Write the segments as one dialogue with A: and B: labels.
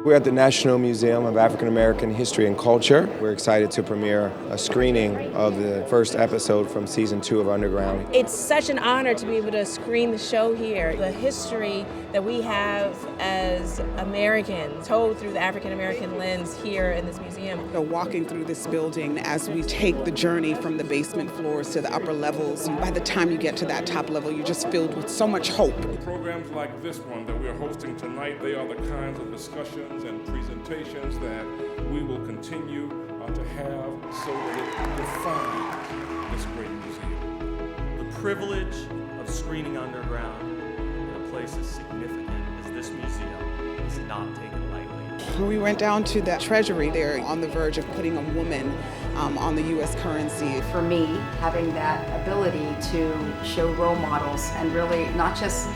A: We're at the National Museum of African American History and Culture. We're excited to premiere a screening of the first episode from season 2 of Underground.
B: It's such an honor to be able to screen the show here. The history that we have as Americans told through the African American lens here in this museum.
C: Walking through this building as we take the journey from the basement floors to the upper levels, by the time you get to that top level, you're just filled with so much hope.
D: Programs like this one that we're hosting tonight, they are the kinds of discussions and presentations that we will continue to have so that it defines this great museum.
E: The privilege of screening Underground in a place as significant as this museum is not taken lightly.
C: We went down to the treasury there on the verge of putting a woman on the U.S. currency.
F: For me, having that ability to show role models and really not just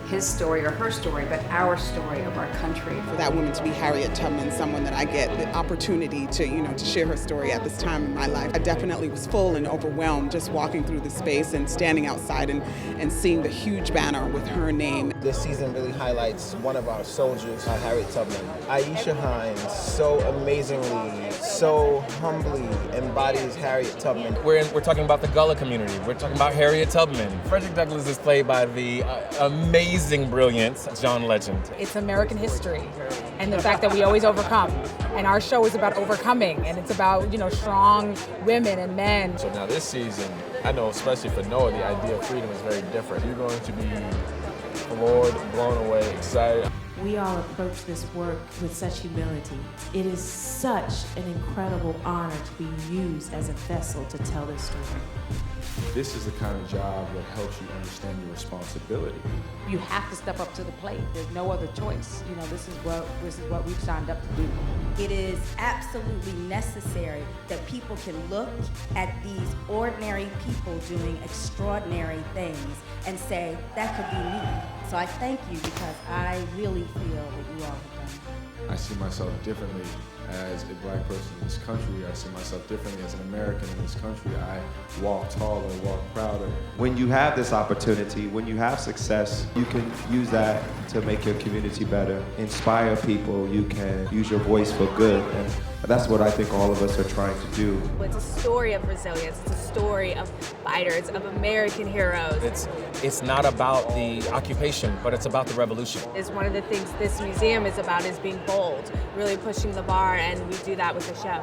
F: his story or her story, but our story of our country.
C: For that woman to be Harriet Tubman, someone that I get the opportunity to share her story at this time in my life. I definitely was full and overwhelmed just walking through the space and standing outside and seeing the huge banner with her name.
G: This season really highlights one of our soldiers, Harriet Tubman. Aisha Hines so amazingly, so humbly embodies Harriet Tubman.
H: We're talking about the Gullah community. We're talking about Harriet Tubman. Frederick Douglass is played by the amazing brilliant John Legend.
I: It's American history and the fact that we always overcome. And our show is about overcoming, and it's about, strong women and men.
J: So now this season, I know especially for Noah, the idea of freedom is very different. You're going to be floored, blown away, excited.
K: We all approach this work with such humility. It is such an incredible honor to be used as a vessel to tell this story.
L: This is the kind of job that helps you understand your responsibility.
M: You have to step up to the plate. There's no other choice. This is what we've signed up to do.
N: It is absolutely necessary that people can look at these ordinary people doing extraordinary things and say, that could be me. So I thank you because I really feel that you all have done.
L: I see myself differently as a black person in this country. I see myself differently as an American in this country. I walk taller, walk prouder.
O: When you have this opportunity, when you have success, you can use that to make your community better, inspire people, you can use your voice for good. And that's what I think all of us are trying to do.
B: It's a story of resilience. It's a story of fighters, of American heroes.
H: It's not about the occupation, but it's about the revolution.
B: It's one of the things this museum is about, is being bold, really pushing the bar, and we do that with the show.